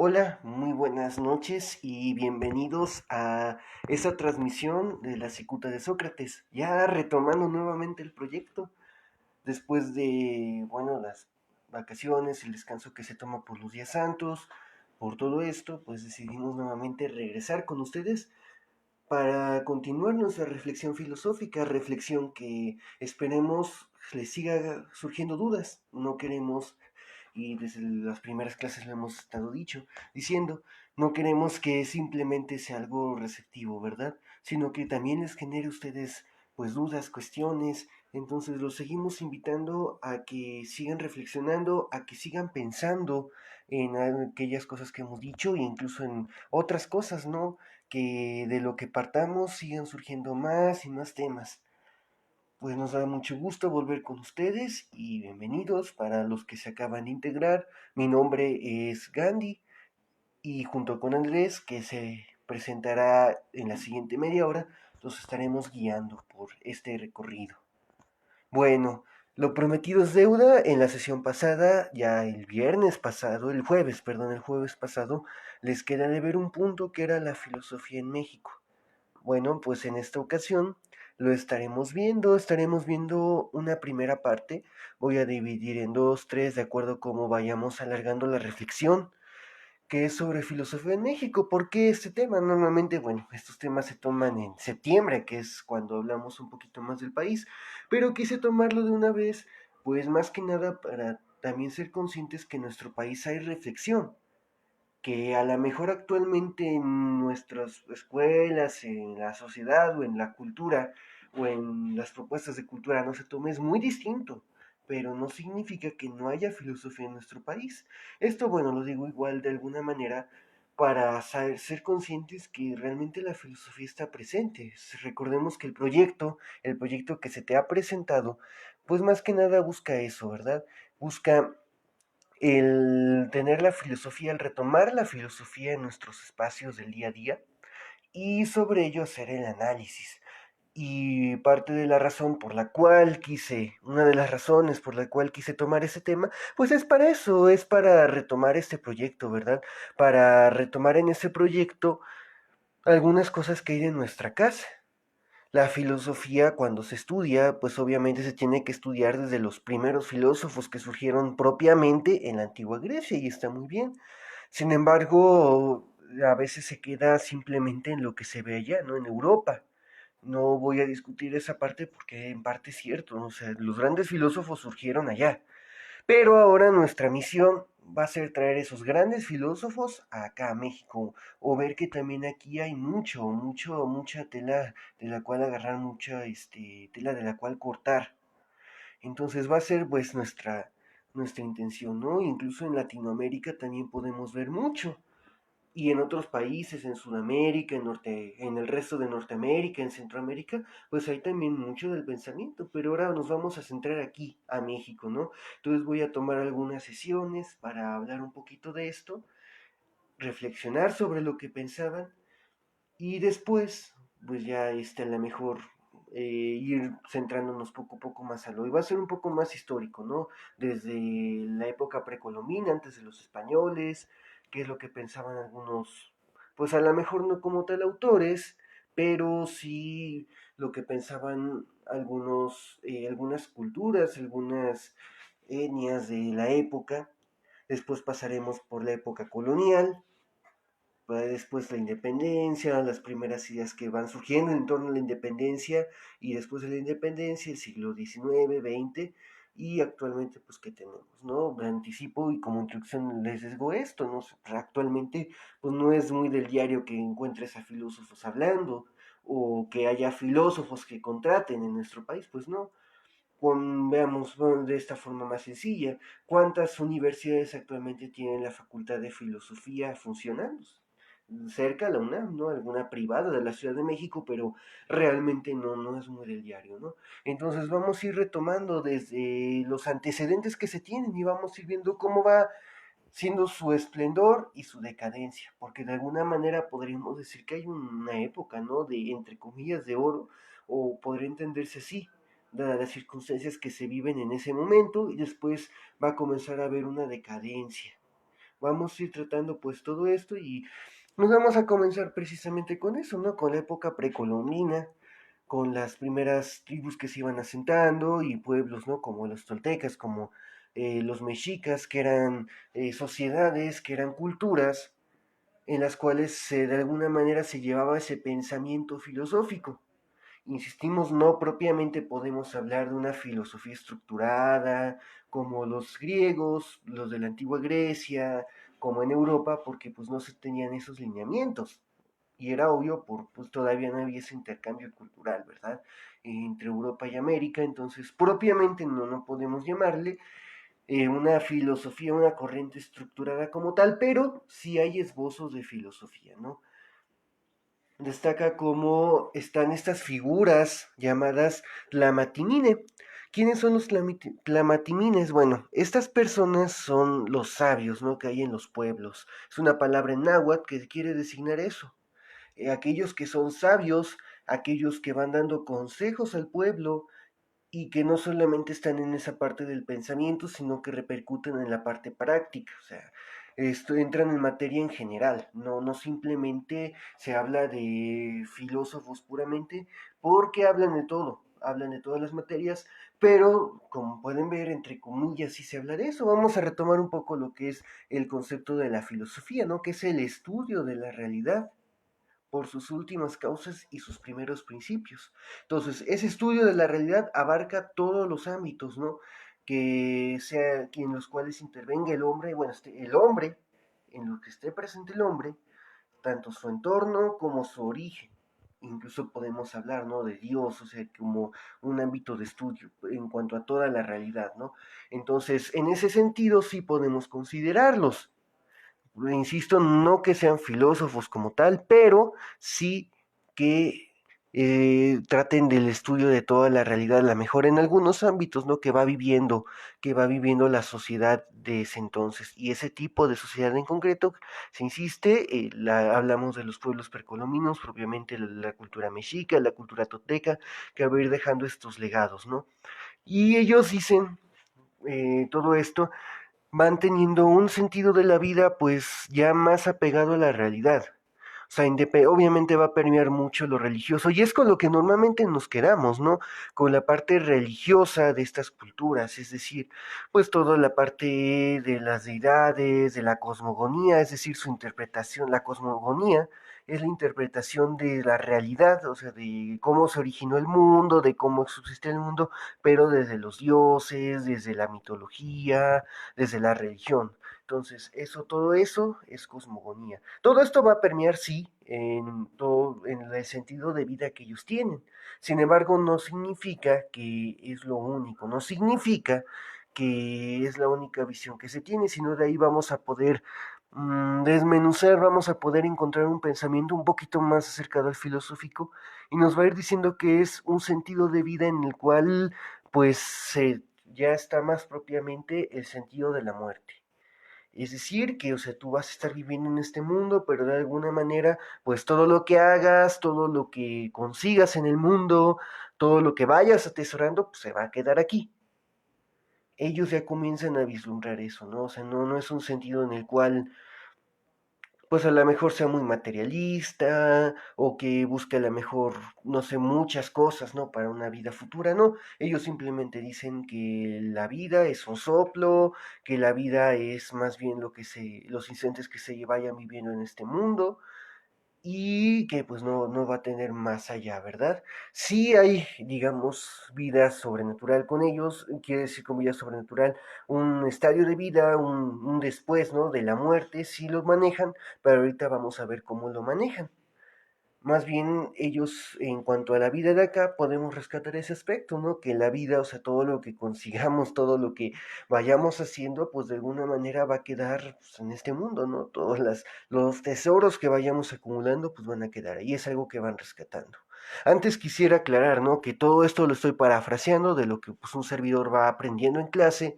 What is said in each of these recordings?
Hola, muy buenas noches y bienvenidos a esta transmisión de la cicuta de Sócrates. Ya retomando nuevamente el proyecto después de, bueno, las vacaciones, el descanso que se toma por los días santos, por todo esto, pues decidimos nuevamente regresar con ustedes para continuar nuestra reflexión filosófica, reflexión que esperemos les siga surgiendo dudas. No queremos, y desde las primeras clases lo hemos estado diciendo, no queremos que simplemente sea algo receptivo, ¿verdad? Sino que también les genere a ustedes pues dudas, cuestiones. Entonces los seguimos invitando a que sigan reflexionando, a que sigan pensando en aquellas cosas que hemos dicho e incluso en otras cosas, ¿no? Que de lo que partamos sigan surgiendo más y más temas. Pues nos da mucho gusto volver con ustedes y bienvenidos para los que se acaban de integrar. Mi nombre es Gandhi y junto con Andrés, que se presentará en la siguiente media hora, los estaremos guiando por este recorrido. Bueno, lo prometido es deuda. En la sesión pasada, ya el viernes pasado, el jueves pasado, les queda de ver un punto que era la filosofía en México. Bueno, pues en esta ocasión lo estaremos viendo una primera parte. Voy a dividir en dos, tres, de acuerdo a cómo vayamos alargando la reflexión, que es sobre filosofía en México. ¿Por qué este tema? Normalmente, bueno, estos temas se toman en septiembre, que es cuando hablamos un poquito más del país, pero quise tomarlo de una vez, pues más que nada para también ser conscientes que en nuestro país hay reflexión, que a lo mejor actualmente en nuestras escuelas, en la sociedad o en la cultura o en las propuestas de cultura no se tome es muy distinto, pero no significa que no haya filosofía en nuestro país. Esto, bueno, lo digo igual de alguna manera para ser conscientes que realmente la filosofía está presente. Recordemos que el proyecto que se te ha presentado, pues más que nada busca eso, ¿verdad? Busca el tener la filosofía, el retomar la filosofía en nuestros espacios del día a día y sobre ello hacer el análisis. Y parte de la razón por la cual una de las razones por la cual quise tomar ese tema, pues es para eso, es para retomar este proyecto, ¿verdad? Para retomar en ese proyecto algunas cosas que hay de nuestra casa. La filosofía, cuando se estudia, pues obviamente se tiene que estudiar desde los primeros filósofos que surgieron propiamente en la antigua Grecia y está muy bien. Sin embargo, a veces se queda simplemente en lo que se ve allá, ¿no? En Europa. No voy a discutir esa parte porque en parte es cierto, ¿no? O sea, los grandes filósofos surgieron allá. Pero ahora nuestra misión va a ser traer esos grandes filósofos acá a México o ver que también aquí hay mucha tela de la cual agarrar, mucha tela de la cual cortar. Entonces va a ser pues nuestra intención, ¿no? Incluso en Latinoamérica también podemos ver mucho y en otros países, en Sudamérica, en el resto de Norteamérica, en Centroamérica, pues hay también mucho del pensamiento, pero ahora nos vamos a centrar aquí, a México, ¿no? Entonces voy a tomar algunas sesiones para hablar un poquito de esto, reflexionar sobre lo que pensaban y después, pues ya a lo mejor ir centrándonos poco a poco más a lo. Y va a ser un poco más histórico, ¿no? Desde la época precolombina, antes de los españoles, qué es lo que pensaban algunos, pues a lo mejor no como tal autores, pero sí lo que pensaban algunas culturas, algunas etnias de la época. Después pasaremos por la época colonial, después la independencia, las primeras ideas que van surgiendo en torno a la independencia y después de la independencia, el siglo XIX, XX y actualmente pues qué tenemos, ¿no? Me anticipo y como introducción les digo esto, ¿no? Actualmente pues no es muy del diario que encuentres a filósofos hablando o que haya filósofos que contraten en nuestro país, pues no. Veamos de esta forma más sencilla, ¿cuántas universidades actualmente tienen la Facultad de Filosofía funcionando? Cerca a la UNAM, ¿no? Alguna privada de la Ciudad de México, pero realmente no es muy del diario, ¿no? Entonces vamos a ir retomando desde los antecedentes que se tienen y vamos a ir viendo cómo va siendo su esplendor y su decadencia, porque de alguna manera podríamos decir que hay una época, ¿no? De, entre comillas, de oro, o podría entenderse así, dadas las circunstancias que se viven en ese momento, y después va a comenzar a haber una decadencia, Vamos a ir tratando pues todo esto y nos vamos a comenzar precisamente con eso, ¿no? Con la época precolombina, con las primeras tribus que se iban asentando y pueblos, ¿no? Como los toltecas, como los mexicas, que eran sociedades, que eran culturas en las cuales de alguna manera se llevaba ese pensamiento filosófico. Insistimos, no propiamente podemos hablar de una filosofía estructurada como los griegos, los de la antigua Grecia, como en Europa, porque pues no se tenían esos lineamientos. Y era obvio, pues todavía no había ese intercambio cultural, ¿verdad? Entre Europa y América, entonces propiamente no podemos llamarle una filosofía, una corriente estructurada como tal, pero sí hay esbozos de filosofía, ¿no? Destaca cómo están estas figuras llamadas Tlamatimine. ¿Quiénes son los Tlamatimines? Bueno, estas personas son los sabios, ¿no? Que hay en los pueblos. Es una palabra en náhuatl que quiere designar eso. Aquellos que son sabios, aquellos que van dando consejos al pueblo, y que no solamente están en esa parte del pensamiento, sino que repercuten en la parte práctica, o sea, esto entran en materia en general, no simplemente se habla de filósofos puramente, porque hablan de todas las materias, pero como pueden ver, entre comillas, sí se habla de eso. Vamos a retomar un poco lo que es el concepto de la filosofía, ¿no? Que es el estudio de la realidad por sus últimas causas y sus primeros principios. Entonces, ese estudio de la realidad abarca todos los ámbitos, ¿no? Que sea en los cuales intervenga el hombre, bueno, el hombre, en lo que esté presente el hombre, tanto su entorno como su origen. Incluso podemos hablar, ¿no? De Dios, o sea, como un ámbito de estudio en cuanto a toda la realidad, ¿no? Entonces, en ese sentido sí podemos considerarlos. Insisto, no que sean filósofos como tal, pero sí que traten del estudio de toda la realidad, la mejor en algunos ámbitos, ¿no? Que va viviendo la sociedad de ese entonces. Y ese tipo de sociedad en concreto, se insiste, hablamos de los pueblos precolombinos, propiamente la cultura mexica, la cultura toteca, que va a ir dejando estos legados, ¿no? Y ellos dicen todo esto van teniendo un sentido de la vida pues ya más apegado a la realidad. O sea, obviamente va a permear mucho lo religioso y es con lo que normalmente nos quedamos, ¿no? Con la parte religiosa de estas culturas, es decir, pues toda la parte de las deidades, de la cosmogonía, es decir, su interpretación, la cosmogonía es la interpretación de la realidad, o sea, de cómo se originó el mundo, de cómo subsiste el mundo, pero desde los dioses, desde la mitología, desde la religión. Entonces, todo eso es cosmogonía. Todo esto va a permear, sí, en el sentido de vida que ellos tienen. Sin embargo, no significa que es lo único, no significa que es la única visión que se tiene, sino de ahí vamos a poder desmenuzar, vamos a poder encontrar un pensamiento un poquito más acercado al filosófico y nos va a ir diciendo que es un sentido de vida en el cual pues ya está más propiamente el sentido de la muerte. Es decir, que, o sea, tú vas a estar viviendo en este mundo, pero de alguna manera, pues todo lo que hagas, todo lo que consigas en el mundo, todo lo que vayas atesorando, pues se va a quedar aquí. Ellos ya comienzan a vislumbrar eso, ¿no? O sea, no es un sentido en el cual pues a lo mejor sea muy materialista o que busque a lo mejor, no sé, muchas cosas, ¿no? Para una vida futura, ¿no? Ellos simplemente dicen que la vida es un soplo, que la vida es más bien los instantes que se vayan viviendo en este mundo y que pues no va a tener más allá, ¿verdad? Sí hay, digamos, vida sobrenatural con ellos, quiere decir con vida sobrenatural, un estadio de vida, un después, ¿no? De la muerte, sí lo manejan, pero ahorita vamos a ver cómo lo manejan. Más bien ellos, en cuanto a la vida de acá, podemos rescatar ese aspecto, ¿no? Que la vida, o sea, todo lo que consigamos, todo lo que vayamos haciendo, pues de alguna manera va a quedar pues, en este mundo, ¿no? Los tesoros que vayamos acumulando, pues van a quedar ahí, es algo que van rescatando. Antes quisiera aclarar, ¿no? Que todo esto lo estoy parafraseando de lo que pues, un servidor va aprendiendo en clase,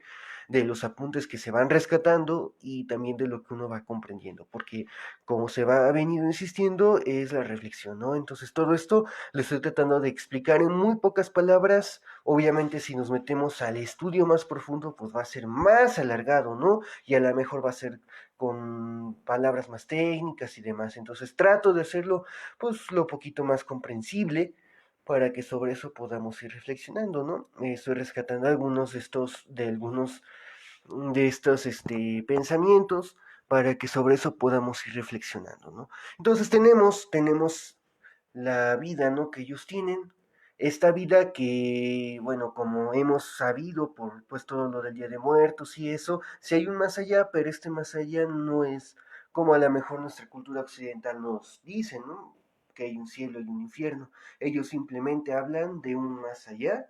de los apuntes que se van rescatando y también de lo que uno va comprendiendo, porque como se va a venido insistiendo es la reflexión, ¿no? Entonces todo esto lo estoy tratando de explicar en muy pocas palabras. Obviamente si nos metemos al estudio más profundo, pues va a ser más alargado, ¿no? Y a lo mejor va a ser con palabras más técnicas y demás. Entonces trato de hacerlo pues lo poquito más comprensible para que sobre eso podamos ir reflexionando, ¿no? Estoy rescatando algunos de estos pensamientos para que sobre eso podamos ir reflexionando, ¿no? Entonces tenemos la vida, ¿no? Que ellos tienen, esta vida que, bueno, como hemos sabido por pues todo lo del Día de Muertos y eso, si hay un más allá, pero este más allá no es como a lo mejor nuestra cultura occidental nos dice, ¿no? Que hay un cielo y un infierno. Ellos simplemente hablan de un más allá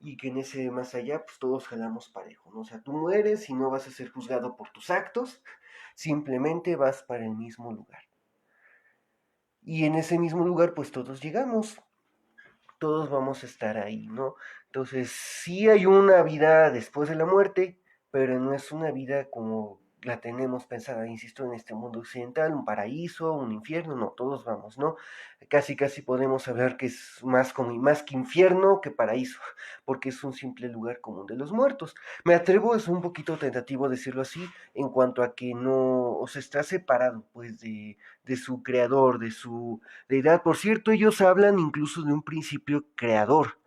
y que en ese más allá pues todos jalamos parejo, ¿no? O sea, tú mueres y no vas a ser juzgado por tus actos, simplemente vas para el mismo lugar. Y en ese mismo lugar pues todos llegamos, todos vamos a estar ahí, ¿no? Entonces, sí hay una vida después de la muerte, pero no es una vida como la tenemos pensada, insisto, en este mundo occidental, un paraíso, un infierno, no, todos vamos, ¿no? Casi podemos hablar que es más que infierno que paraíso, porque es un simple lugar común de los muertos. Me atrevo, es un poquito tentativo decirlo así, en cuanto a que no, o sea, está separado, pues, de su creador, de su deidad. Por cierto, ellos hablan incluso de un principio creador.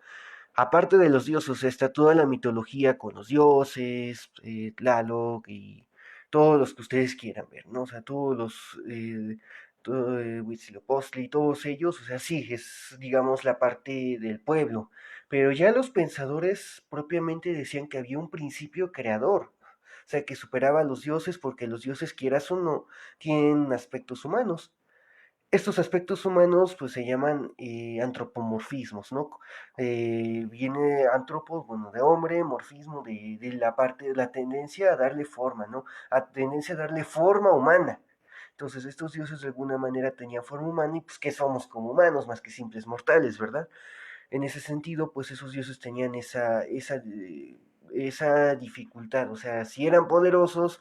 Aparte de los dioses, está toda la mitología con los dioses, Tlaloc y todos los que ustedes quieran ver, ¿no? O sea, todos los Huitzilopochtli, todos ellos, o sea, sí, es, digamos, la parte del pueblo. Pero ya los pensadores propiamente decían que había un principio creador. O sea, que superaba a los dioses porque los dioses, quieras o no, tienen aspectos humanos. Estos aspectos humanos pues se llaman antropomorfismos, ¿no? Viene antropos, bueno, de hombre, morfismo, de la parte de la tendencia a darle forma, ¿no? A tendencia a darle forma humana. Entonces estos dioses de alguna manera tenían forma humana y pues ¿qué somos como humanos más que simples mortales, ¿verdad? En ese sentido pues esos dioses tenían esa dificultad, o sea, si eran poderosos,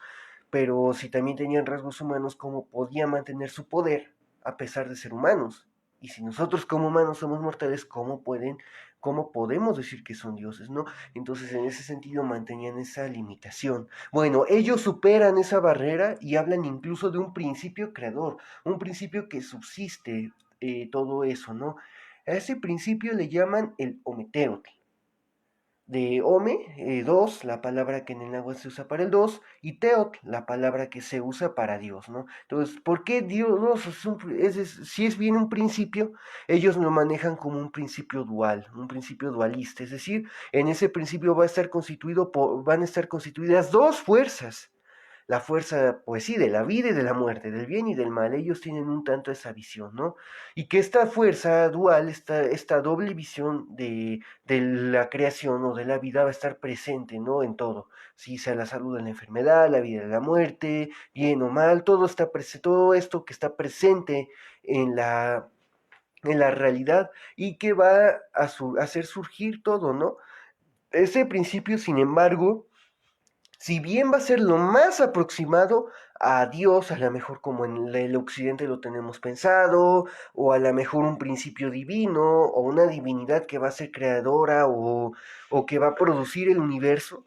pero si también tenían rasgos humanos, ¿cómo podían mantener su poder a pesar de ser humanos? Y si nosotros como humanos somos mortales, cómo podemos decir que son dioses, ¿no? Entonces, en ese sentido, mantenían esa limitación. Bueno, ellos superan esa barrera y hablan incluso de un principio creador, un principio que subsiste todo eso, ¿no? A ese principio le llaman el Ometeotl. De Ome, dos, la palabra que en el agua se usa para el dos, y Teot, la palabra que se usa para Dios, ¿no? Entonces, ¿por qué Dios si es bien un principio, ellos lo manejan como un principio dual, un principio dualista, es decir, en ese principio van a estar constituidas dos fuerzas, la fuerza, pues sí, de la vida y de la muerte, del bien y del mal. Ellos tienen un tanto esa visión, ¿no? Y que esta fuerza dual, esta doble visión de la creación o de la vida va a estar presente, ¿no? En todo. Si sea la salud de la enfermedad, la vida de la muerte, bien o mal, todo esto que está presente en la realidad y que va a hacer surgir todo, ¿no? Ese principio, sin embargo, si bien va a ser lo más aproximado a Dios, a lo mejor como en el occidente lo tenemos pensado, o a lo mejor un principio divino, o una divinidad que va a ser creadora o que va a producir el universo,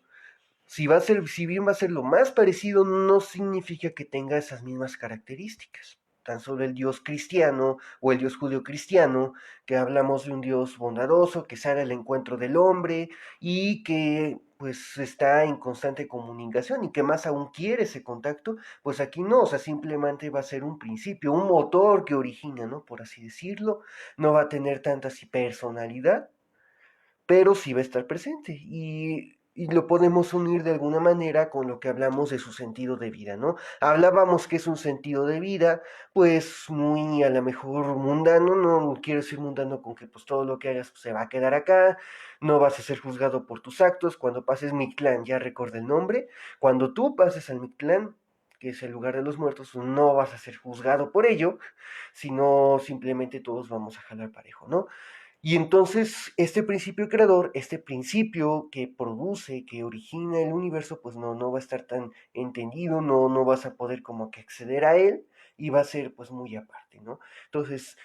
si bien va a ser lo más parecido, no significa que tenga esas mismas características. Tan solo el Dios cristiano o el Dios judío cristiano, que hablamos de un Dios bondadoso, que sale al encuentro del hombre y que pues está en constante comunicación y que más aún quiere ese contacto, pues aquí no, o sea, simplemente va a ser un principio, un motor que origina, ¿no? Por así decirlo, no va a tener tanta personalidad, pero sí va a estar presente y lo podemos unir de alguna manera con lo que hablamos de su sentido de vida, ¿no? Hablábamos que es un sentido de vida, pues muy a lo mejor mundano, no quiero decir mundano con que pues todo lo que hagas pues, se va a quedar acá, no vas a ser juzgado por tus actos, cuando pases Mictlán, ya recuerda el nombre, cuando tú pases al Mictlán, que es el lugar de los muertos, no vas a ser juzgado por ello, sino simplemente todos vamos a jalar parejo, ¿no? Y entonces este principio creador, este principio que produce, que origina el universo, pues no va a estar tan entendido, no vas a poder como que acceder a él y va a ser pues muy aparte, ¿no? Entonces,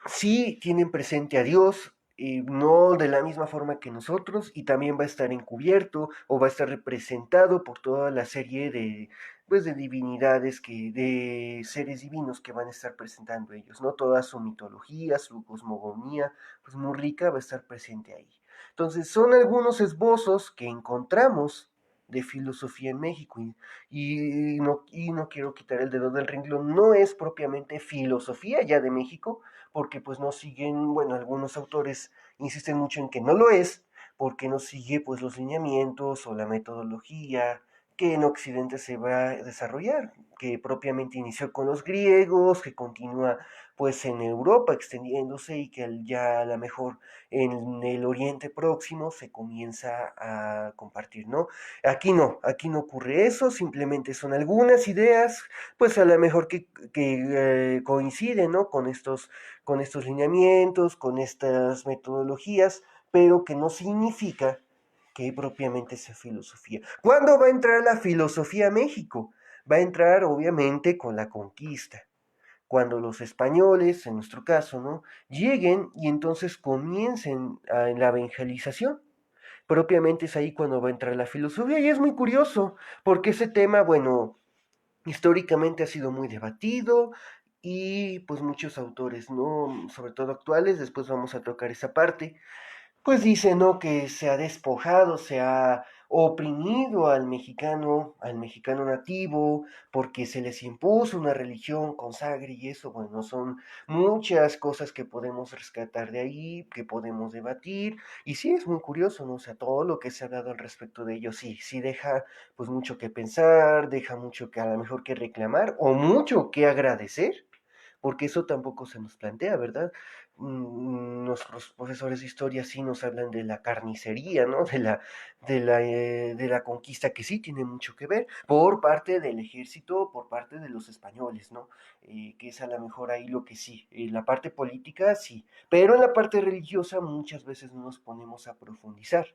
sí tienen presente a Dios, no de la misma forma que nosotros, y también va a estar encubierto o va a estar representado por toda la serie de, pues, de divinidades, de seres divinos que van a estar presentando ellos, ¿no? Toda su mitología, su cosmogonía, pues muy rica va a estar presente ahí. Entonces, son algunos esbozos que encontramos de filosofía en México y no quiero quitar el dedo del renglón, no es propiamente filosofía ya de México, porque pues no siguen, bueno, algunos autores insisten mucho en que no lo es, porque no sigue pues los lineamientos o la metodología que en Occidente se va a desarrollar, que propiamente inició con los griegos, que continúa pues en Europa extendiéndose y que ya a lo mejor en el Oriente Próximo se comienza a compartir, ¿no? Aquí no ocurre eso, simplemente son algunas ideas, pues a lo mejor que coinciden, ¿no? Con estos lineamientos, con estas metodologías, pero que no significa que propiamente sea filosofía. ¿Cuándo va a entrar la filosofía a México? Va a entrar obviamente con la conquista, cuando los españoles, en nuestro caso, ¿no? Lleguen y entonces comiencen la evangelización. Propiamente es ahí cuando va a entrar la filosofía y es muy curioso, porque ese tema, bueno, históricamente ha sido muy debatido y pues muchos autores, ¿no? Sobre todo actuales, después vamos a tocar esa parte, pues dice, ¿no? Que se ha despojado, se ha oprimido al mexicano nativo, porque se les impuso una religión con sangre y eso, bueno, son muchas cosas que podemos rescatar de ahí, que podemos debatir, y sí es muy curioso, ¿no? O sea, todo lo que se ha dado al respecto de ellos, sí deja pues mucho que pensar, deja mucho que a lo mejor que reclamar, o mucho que agradecer, porque eso tampoco se nos plantea, ¿verdad? Nuestros profesores de historia sí nos hablan de la carnicería, ¿no? De la conquista que sí tiene mucho que ver por parte del ejército, por parte de los españoles, ¿no? Que es a lo mejor ahí lo que sí, la parte política sí, pero en la parte religiosa muchas veces no nos ponemos a profundizar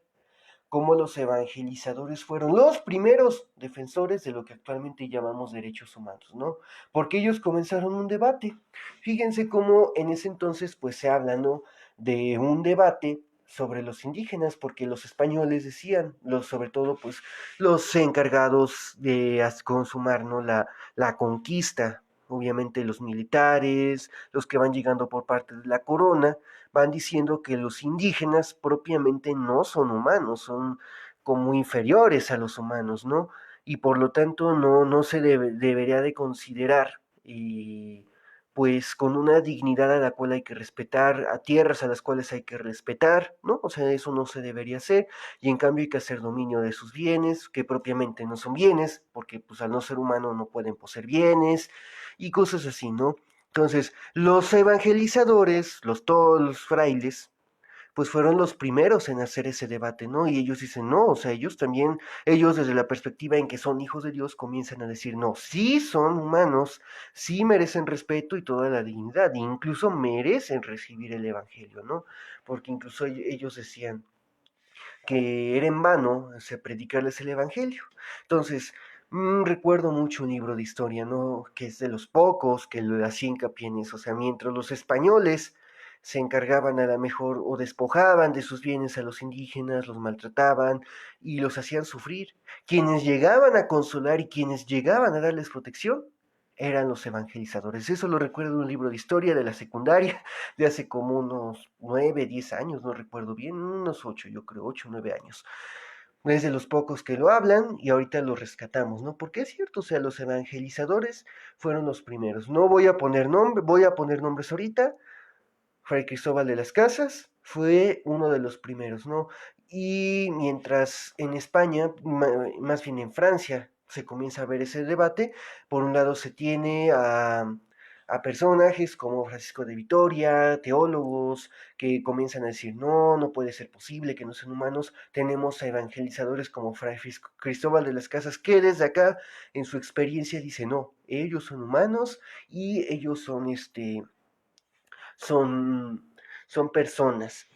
cómo los evangelizadores fueron los primeros defensores de lo que actualmente llamamos derechos humanos, ¿no? Porque ellos comenzaron un debate. Fíjense cómo en ese entonces pues se habla, ¿no? De un debate sobre los indígenas, porque los españoles decían, sobre todo pues los encargados de consumar, ¿no? La conquista, obviamente los militares, los que van llegando por parte de la corona, van diciendo que los indígenas propiamente no son humanos, son como inferiores a los humanos, ¿no? Y por lo tanto no se debería de considerar pues con una dignidad a la cual hay que respetar, a tierras a las cuales hay que respetar, ¿no? O sea, eso no se debería hacer, y en cambio hay que hacer dominio de sus bienes, que propiamente no son bienes, porque pues al no ser humano no pueden poseer bienes, y cosas así, ¿no? Entonces, los evangelizadores, todos los frailes, pues fueron los primeros en hacer ese debate, ¿no? Y ellos dicen, no, o sea, ellos también, ellos desde la perspectiva en que son hijos de Dios, comienzan a decir, no, sí son humanos, sí merecen respeto y toda la dignidad, e incluso merecen recibir el Evangelio, ¿no? Porque incluso ellos decían que era en vano, o sea, predicarles el Evangelio. Entonces, recuerdo mucho un libro de historia, ¿no? Que es de los pocos que lo hacía hincapié en eso. O sea, mientras los españoles se encargaban a la mejor o despojaban de sus bienes a los indígenas, los maltrataban y los hacían sufrir. Quienes llegaban a consolar y quienes llegaban a darles protección eran los evangelizadores. Eso lo recuerdo en un libro de historia de la secundaria de hace como unos 9, 10 años, no recuerdo bien, unos 8, yo creo, 8, 9 años. Es de los pocos que lo hablan y ahorita lo rescatamos, ¿no? Porque es cierto, o sea, los evangelizadores fueron los primeros. No voy a poner nombre, voy a poner nombres ahorita. Fray Cristóbal de las Casas fue uno de los primeros, ¿no? Y mientras en España, más bien en Francia, se comienza a ver ese debate, por un lado se tiene a personajes como Francisco de Vitoria, teólogos, que comienzan a decir, no puede ser posible que no sean humanos. Tenemos a evangelizadores como Fray Cristóbal de las Casas, que desde acá, en su experiencia, dice, no, ellos son humanos y ellos son son, son personas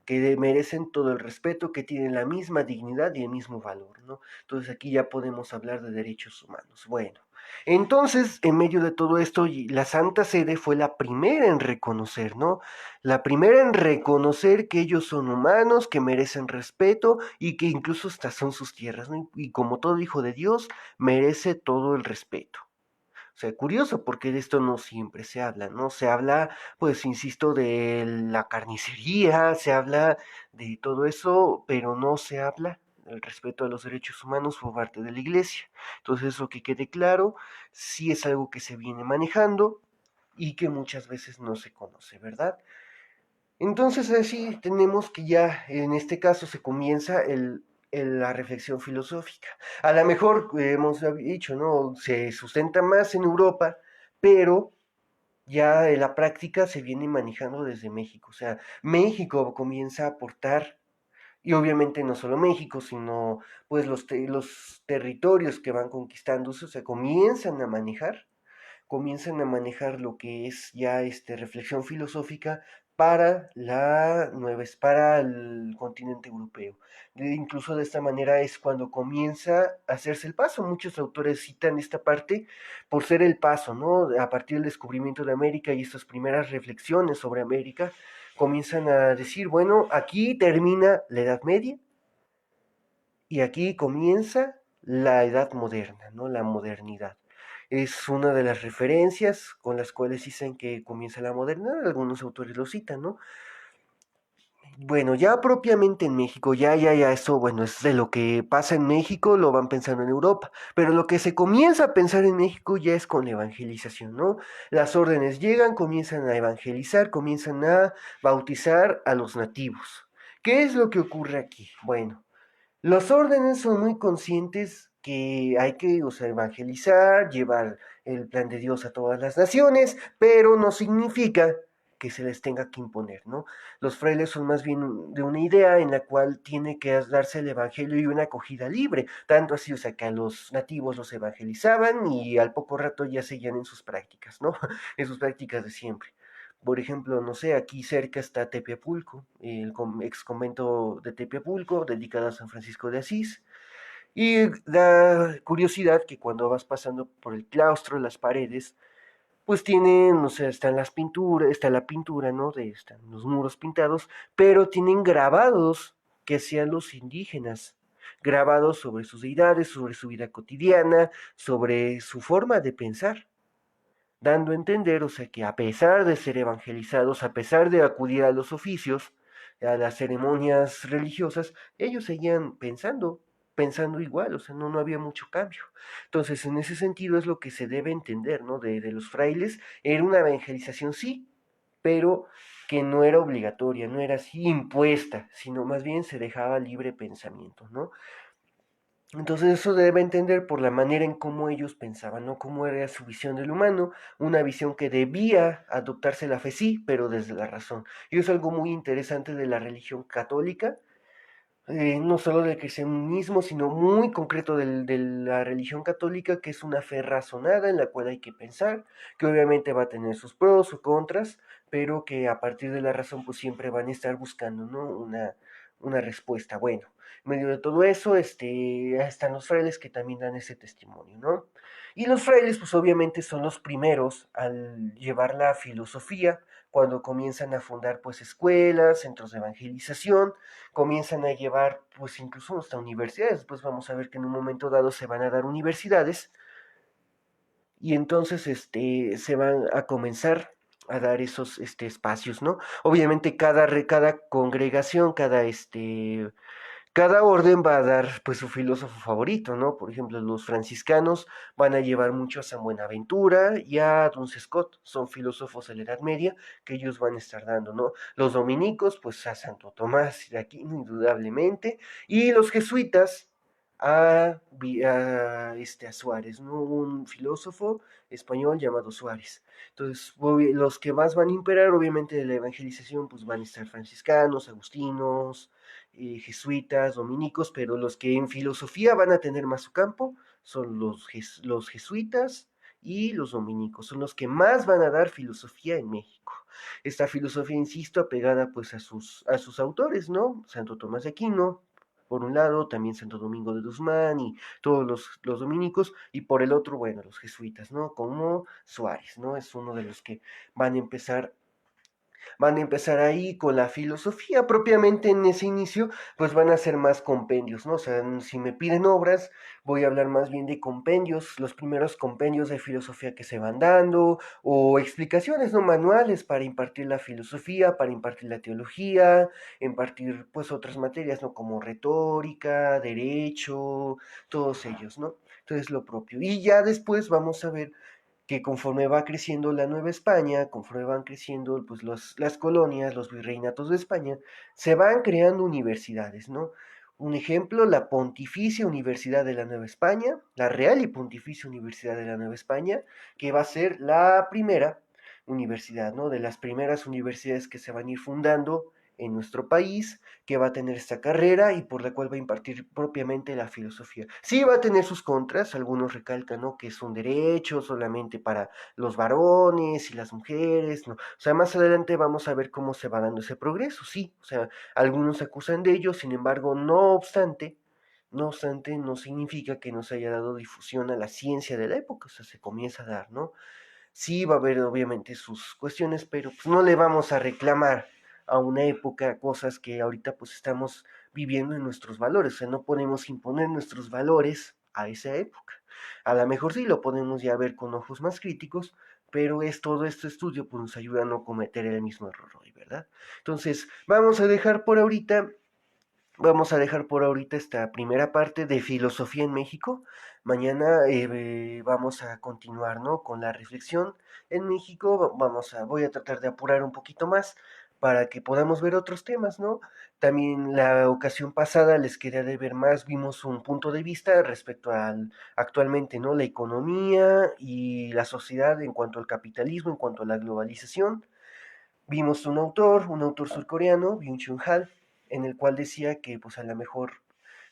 que merecen todo el respeto, que tienen la misma dignidad y el mismo valor, ¿no? Entonces aquí ya podemos hablar de derechos humanos. Bueno, entonces, en medio de todo esto, la Santa Sede fue la primera en reconocer, ¿no? La primera en reconocer que ellos son humanos, que merecen respeto y que incluso hasta son sus tierras, ¿no? Y como todo hijo de Dios, merece todo el respeto. O sea, curioso porque de esto no siempre se habla, ¿no? Se habla, pues, insisto, de la carnicería, se habla de todo eso, pero no se habla del respeto a los derechos humanos por parte de la iglesia. Entonces, eso que quede claro, sí es algo que se viene manejando y que muchas veces no se conoce, ¿verdad? Entonces así tenemos que ya en este caso se comienza la reflexión filosófica. A lo mejor hemos dicho, ¿no? Se sustenta más en Europa, pero ya en la práctica se viene manejando desde México. O sea, México comienza a aportar, y obviamente no solo México, sino pues los territorios que van conquistándose, o sea, comienzan a manejar lo que es ya reflexión filosófica para el continente europeo. Incluso de esta manera es cuando comienza a hacerse el paso. Muchos autores citan esta parte por ser el paso, ¿no? A partir del descubrimiento de América y estas primeras reflexiones sobre América, comienzan a decir, bueno, aquí termina la Edad Media y aquí comienza la Edad Moderna, ¿no? La modernidad. Es una de las referencias con las cuales dicen que comienza la modernidad, algunos autores lo citan, ¿no? Bueno, ya propiamente en México, ya, eso, bueno, es de lo que pasa en México, lo van pensando en Europa, pero lo que se comienza a pensar en México ya es con la evangelización, ¿no? Las órdenes llegan, comienzan a evangelizar, comienzan a bautizar a los nativos. ¿Qué es lo que ocurre aquí? Bueno, los órdenes son muy conscientes que hay que, o sea, evangelizar, llevar el plan de Dios a todas las naciones, pero no significa que se les tenga que imponer, ¿no? Los frailes son más bien de una idea en la cual tiene que darse el evangelio y una acogida libre, tanto así, o sea, que a los nativos los evangelizaban y al poco rato ya seguían en sus prácticas, ¿no? En sus prácticas de siempre. Por ejemplo, no sé, aquí cerca está Tepeapulco, el ex convento de Tepeapulco, dedicado a San Francisco de Asís. Y da curiosidad que cuando vas pasando por el claustro, las paredes, pues tienen, o sea, están las pinturas, está la pintura, ¿no? Están los muros pintados, pero tienen grabados que hacían los indígenas, grabados sobre sus deidades, sobre su vida cotidiana, sobre su forma de pensar, dando a entender, o sea, que a pesar de ser evangelizados, a pesar de acudir a los oficios, a las ceremonias religiosas, ellos seguían pensando igual, o sea, no había mucho cambio. Entonces, en ese sentido es lo que se debe entender, ¿no? De los frailes, era una evangelización, sí, pero que no era obligatoria, no era así impuesta, sino más bien se dejaba libre pensamiento, ¿no? Entonces eso debe entender por la manera en cómo ellos pensaban, ¿no? Cómo era su visión del humano, una visión que debía adoptarse la fe, sí, pero desde la razón. Y es algo muy interesante de la religión católica, no solo del cristianismo, sino muy concreto de la religión católica, que es una fe razonada en la cual hay que pensar, que obviamente va a tener sus pros o contras, pero que a partir de la razón pues siempre van a estar buscando, ¿no? Una respuesta. Bueno, en medio de todo eso, están los frailes que también dan ese testimonio, ¿no? Y los frailes pues obviamente son los primeros al llevar la filosofía, cuando comienzan a fundar pues escuelas, centros de evangelización, comienzan a llevar pues incluso hasta universidades. Después vamos a ver que en un momento dado se van a dar universidades y entonces se van a comenzar a dar esos espacios, ¿no? Obviamente cada congregación, cada orden va a dar pues su filósofo favorito, ¿no? Por ejemplo, los franciscanos van a llevar mucho a San Buenaventura y a Duns Scott, son filósofos de la Edad Media que ellos van a estar dando, ¿no? Los dominicos, pues a Santo Tomás de Aquino, indudablemente, y los jesuitas a Suárez, ¿no? Un filósofo español llamado Suárez. Entonces, los que más van a imperar, obviamente, de la evangelización, pues van a estar franciscanos, agustinos, jesuitas, dominicos, pero los que en filosofía van a tener más su campo son los jesuitas y los dominicos. Son los que más van a dar filosofía en México. Esta filosofía, insisto, apegada pues a sus autores, ¿no? Santo Tomás de Aquino, por un lado, también Santo Domingo de Guzmán y todos los dominicos, y por el otro, bueno, los jesuitas, ¿no? Como Suárez, ¿no? Es uno de los que van a empezar van a empezar ahí con la filosofía propiamente en ese inicio, pues van a ser más compendios, ¿no? O sea, si me piden obras, voy a hablar más bien de compendios, los primeros compendios de filosofía que se van dando, o explicaciones, ¿no? Manuales para impartir la filosofía, para impartir la teología, impartir pues otras materias, ¿no? Como retórica, derecho, todos ellos, ¿no? Entonces lo propio. Y ya después vamos a ver que conforme va creciendo la Nueva España, conforme van creciendo pues, las colonias, los virreinatos de España, se van creando universidades, ¿no? Un ejemplo, la Pontificia Universidad de la Nueva España, la Real y Pontificia Universidad de la Nueva España, que va a ser la primera universidad, ¿no? De las primeras universidades que se van a ir fundando en nuestro país, que va a tener esta carrera y por la cual va a impartir propiamente la filosofía. Sí va a tener sus contras, algunos recalcan, ¿no? Que es un derecho solamente para los varones y las mujeres, ¿no? O sea, más adelante vamos a ver cómo se va dando ese progreso, sí, o sea, algunos acusan de ello, sin embargo, no obstante, no significa que no se haya dado difusión a la ciencia de la época, o sea, se comienza a dar, ¿no? Sí va a haber obviamente sus cuestiones, pero pues no le vamos a reclamar a una época cosas que ahorita pues estamos viviendo en nuestros valores, o sea, no podemos imponer nuestros valores a esa época. A lo mejor sí lo podemos ya ver con ojos más críticos, pero es todo este estudio pues nos ayuda a no cometer el mismo error hoy, ¿verdad? Entonces, vamos a dejar por ahorita esta primera parte de filosofía en México. Mañana vamos a continuar, ¿no? Con la reflexión en México. Voy a tratar de apurar un poquito más para que podamos ver otros temas, ¿no? También la ocasión pasada les quería de ver más, vimos un punto de vista respecto al actualmente, ¿no? La economía y la sociedad en cuanto al capitalismo, en cuanto a la globalización. Vimos un autor surcoreano, Byung-Chul Han, en el cual decía que pues a lo mejor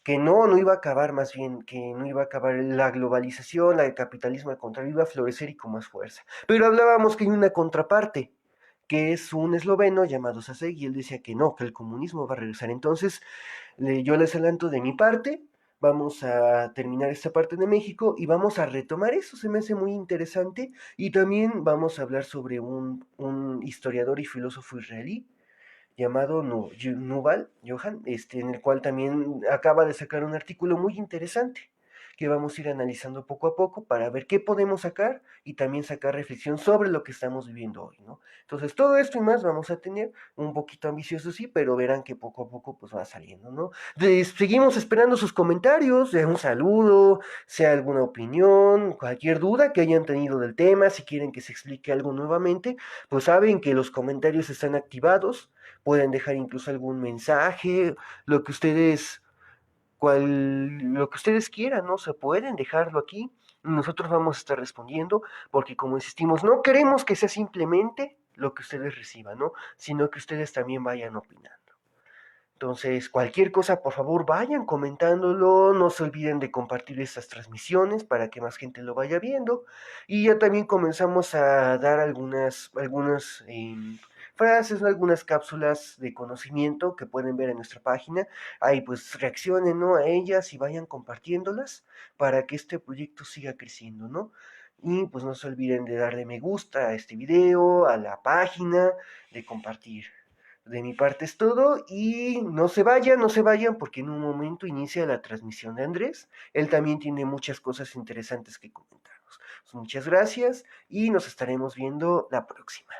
que no iba a acabar, más bien que no iba a acabar la globalización, el capitalismo, al contrario, iba a florecer y con más fuerza. Pero hablábamos que hay una contraparte, que es un esloveno llamado Sasek, y él decía que no, que el comunismo va a regresar. Entonces, yo les adelanto de mi parte, vamos a terminar esta parte de México y vamos a retomar eso, se me hace muy interesante, y también vamos a hablar sobre un historiador y filósofo israelí llamado Yuval Johan, en el cual también acaba de sacar un artículo muy interesante que vamos a ir analizando poco a poco para ver qué podemos sacar y también sacar reflexión sobre lo que estamos viviendo hoy, ¿no? Entonces, todo esto y más vamos a tener un poquito ambicioso, sí, pero verán que poco a poco pues va saliendo, ¿no? Seguimos esperando sus comentarios, sea un saludo, sea alguna opinión, cualquier duda que hayan tenido del tema, si quieren que se explique algo nuevamente, pues saben que los comentarios están activados, pueden dejar incluso algún mensaje, lo que ustedes, lo que ustedes quieran, ¿no? Se pueden dejarlo aquí. Nosotros vamos a estar respondiendo, porque como insistimos, no queremos que sea simplemente lo que ustedes reciban, ¿no? Sino que ustedes también vayan opinando. Entonces, cualquier cosa, por favor, vayan comentándolo. No se olviden de compartir estas transmisiones para que más gente lo vaya viendo. Y ya también comenzamos a dar algunas frases, ¿no? Algunas cápsulas de conocimiento que pueden ver en nuestra página. Ahí pues reaccionen, ¿no? A ellas y vayan compartiéndolas para que este proyecto siga creciendo, ¿no? Y pues no se olviden de darle me gusta a este video, a la página, de compartir. De mi parte es todo y no se vayan porque en un momento inicia la transmisión de Andrés. Él también tiene muchas cosas interesantes que comentarnos. Muchas gracias y nos estaremos viendo la próxima.